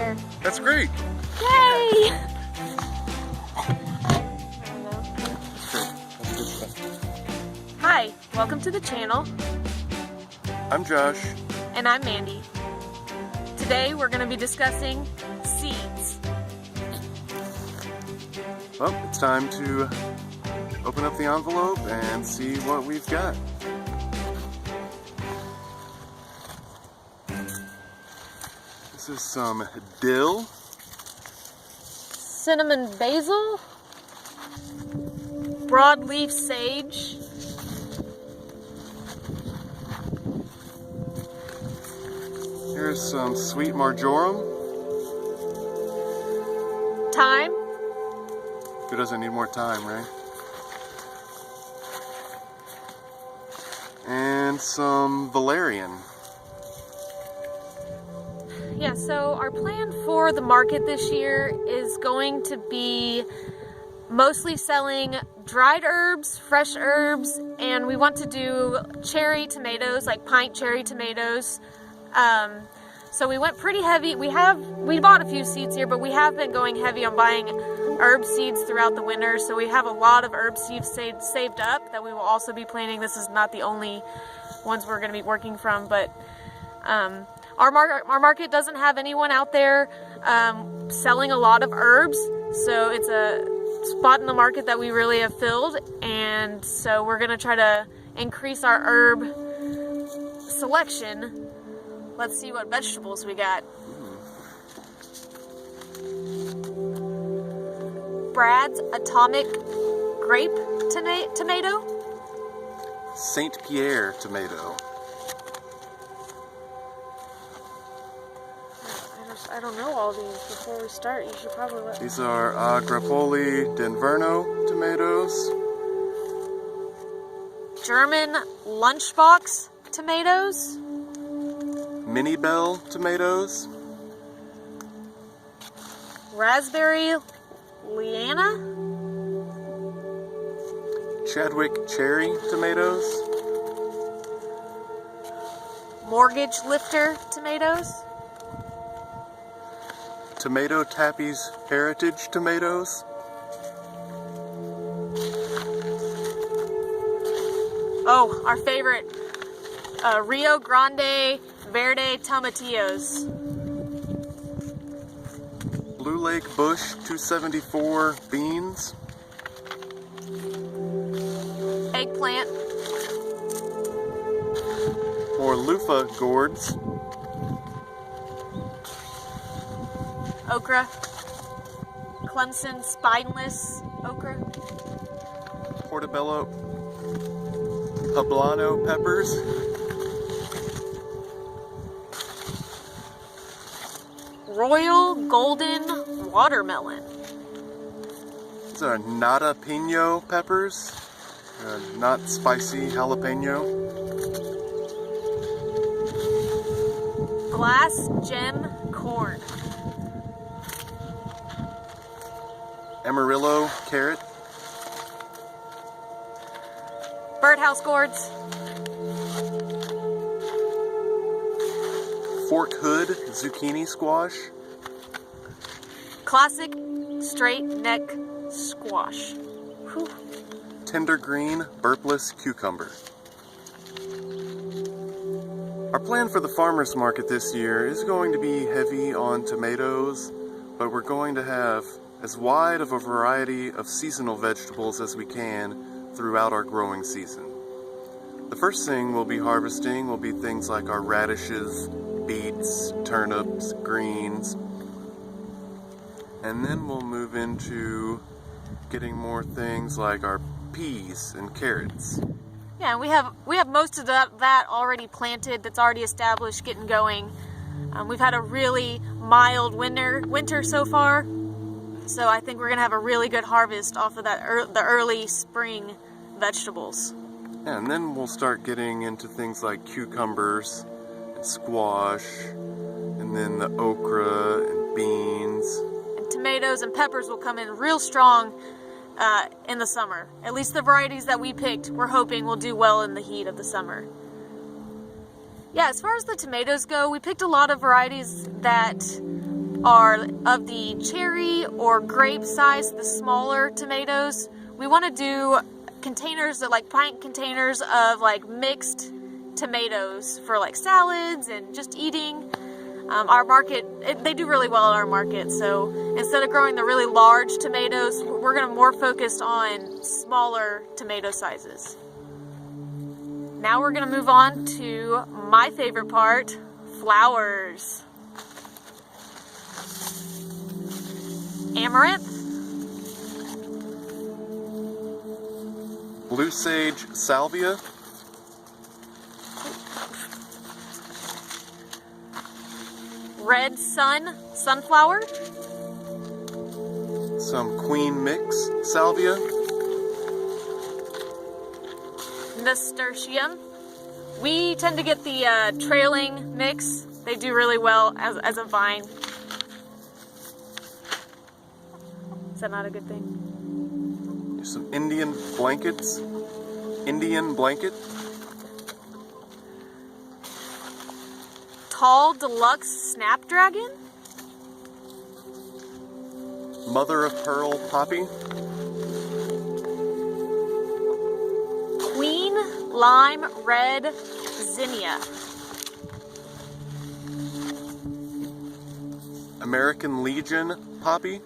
there. That's great. Yay! Hi, welcome to the channel. I'm Josh. And I'm Mandy. Today we're going to be discussing seeds. Well, it's time to open up the envelope and see what we've got. This is some dill, Cinnamon basil, broadleaf sage, here's some sweet marjoram. thyme, Who doesn't need more time, right? And some valerian. Yeah, so our plan for the market this year is going to be mostly selling dried herbs, fresh herbs, and we want to do cherry tomatoes, like pint cherry tomatoes. So we went pretty heavy. We bought a few seeds here, but we have been going heavy on buying herb seeds throughout the winter. So we have a lot of herb seeds saved up that we will also be planting. This is not the only ones we're going to be working from, but our market doesn't have anyone out there selling a lot of herbs, so it's a spot in the market that we really have filled, and so we're going to try to increase our herb selection. Let's see what vegetables we got. Brad's Atomic Grape Tomato. Saint Pierre tomato. I don't know all these. Before we start, you should probably let... These are Agrapoli d'Inverno tomatoes. German lunchbox tomatoes. Mini Bell tomatoes. Raspberry Liana. Chadwick cherry tomatoes. Mortgage Lifter tomatoes. Tomato Tappy's Heritage tomatoes. Oh, our favorite, Rio Grande Verde Tomatillos. Blue Lake Bush 274 beans. Eggplant. More loofah gourds. Okra. Clemson Spineless Okra. Portobello poblano peppers. Royal Golden Watermelon. These are nata pino peppers. Not spicy jalapeno. Glass Gem Corn. Amarillo carrot. Birdhouse Gourds. Fork Hood zucchini squash. Classic Straight Neck Squash. Whew. Tender green burpless cucumber. Our plan for the farmers market this year is going to be heavy on tomatoes, but we're going to have as wide of a variety of seasonal vegetables as we can throughout our growing season. The first thing we'll be harvesting will be things like our radishes, beets, turnips, greens, and then we'll move into getting more things like our peas and carrots. Yeah, we have most of that already planted, that's already established, getting going. We've had a really mild winter so far, so I think we're gonna have a really good harvest off of that the early spring vegetables. Yeah, and then we'll start getting into things like cucumbers and squash, and then the okra and beans. And tomatoes and peppers will come in real strong in the summer. At least the varieties that we picked, we're hoping will do well in the heat of the summer. Yeah, as far as the tomatoes go, we picked a lot of varieties that are of the cherry or grape size, the smaller tomatoes. We want to do containers that like pint containers of like mixed tomatoes for like salads and just eating. Our market, they do really well at our market, so instead of growing the really large tomatoes, we're going to more focused on smaller tomato sizes. Now we're going to move on to my favorite part, flowers. Amaranth, Blue sage salvia, red sun sunflower, some queen mix salvia, nasturtium. We tend to get the trailing mix. They do really well as a vine. Is that not a good thing? There's some Indian blanket, Tall deluxe snapdragon, mother of pearl poppy, queen lime red zinnia, American Legion poppy,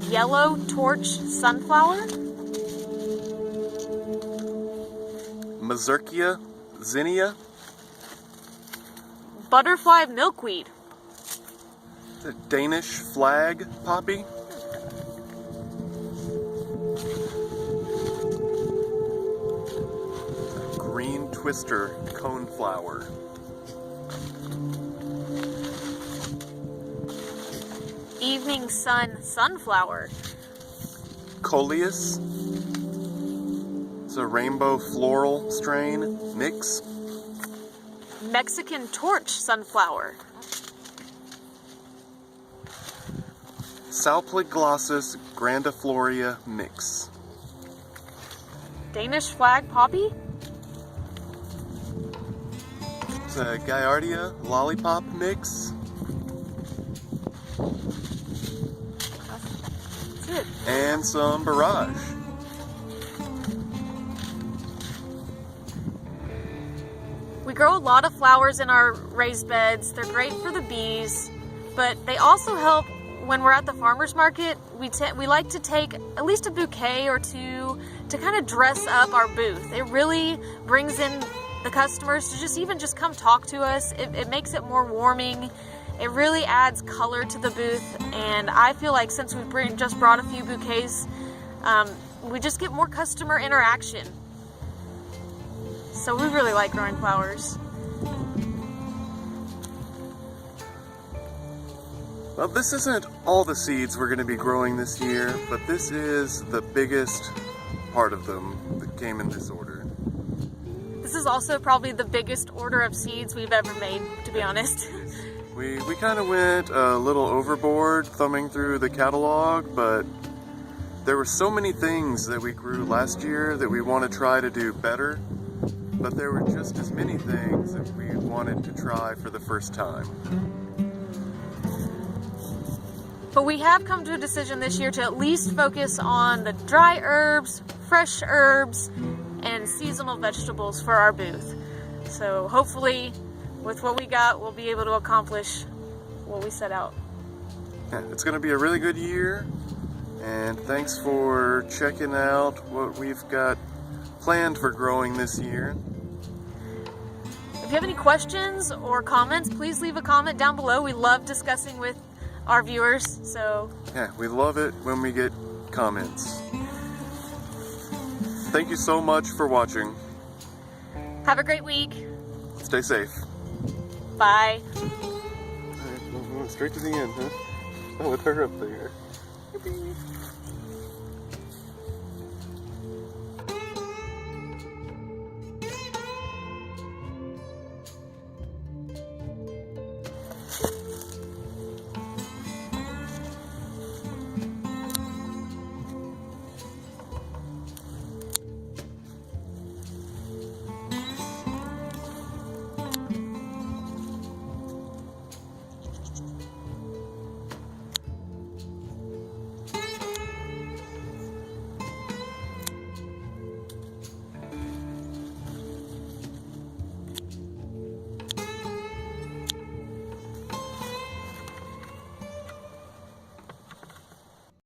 yellow torch sunflower, Mazurkia zinnia, butterfly milkweed, the Danish flag poppy, green twister coneflower, evening sun sunflower, Coleus. It's a rainbow floral strain mix. Mexican torch sunflower, Salpleglossus grandifloria mix. Danish flag poppy, It's a Gaillardia lollipop mix. that's it. And some barrage. We grow a lot of flowers in our raised beds. They're great for the bees, but they also help when we're at the farmer's market. We like to take at least a bouquet or two to kind of dress up our booth. It really brings in the customers to just come talk to us. It makes it more warming. It really adds color to the booth, and I feel like since we just brought a few bouquets, we just get more customer interaction. So we really like growing flowers. Well, this isn't all the seeds we're going to be growing this year, but this is the biggest part of them that came in this order. This is also probably the biggest order of seeds we've ever made, to be honest. We kind of went a little overboard thumbing through the catalog, but there were so many things that we grew last year that we want to try to do better. But there were just as many things that we wanted to try for the first time. But we have come to a decision this year to at least focus on the dry herbs, fresh herbs, and seasonal vegetables for our booth. So hopefully, with what we got, we'll be able to accomplish what we set out. Yeah, it's going to be a really good year, and thanks for checking out what we've got planned for growing this year. If you have any questions or comments, please leave a comment down below. We love discussing with our viewers, so Yeah, we love it when we get comments. Thank you so much for watching. have a great week. Stay safe. Bye. Alright, straight to the end, huh? Oh, with her up there. Yippee.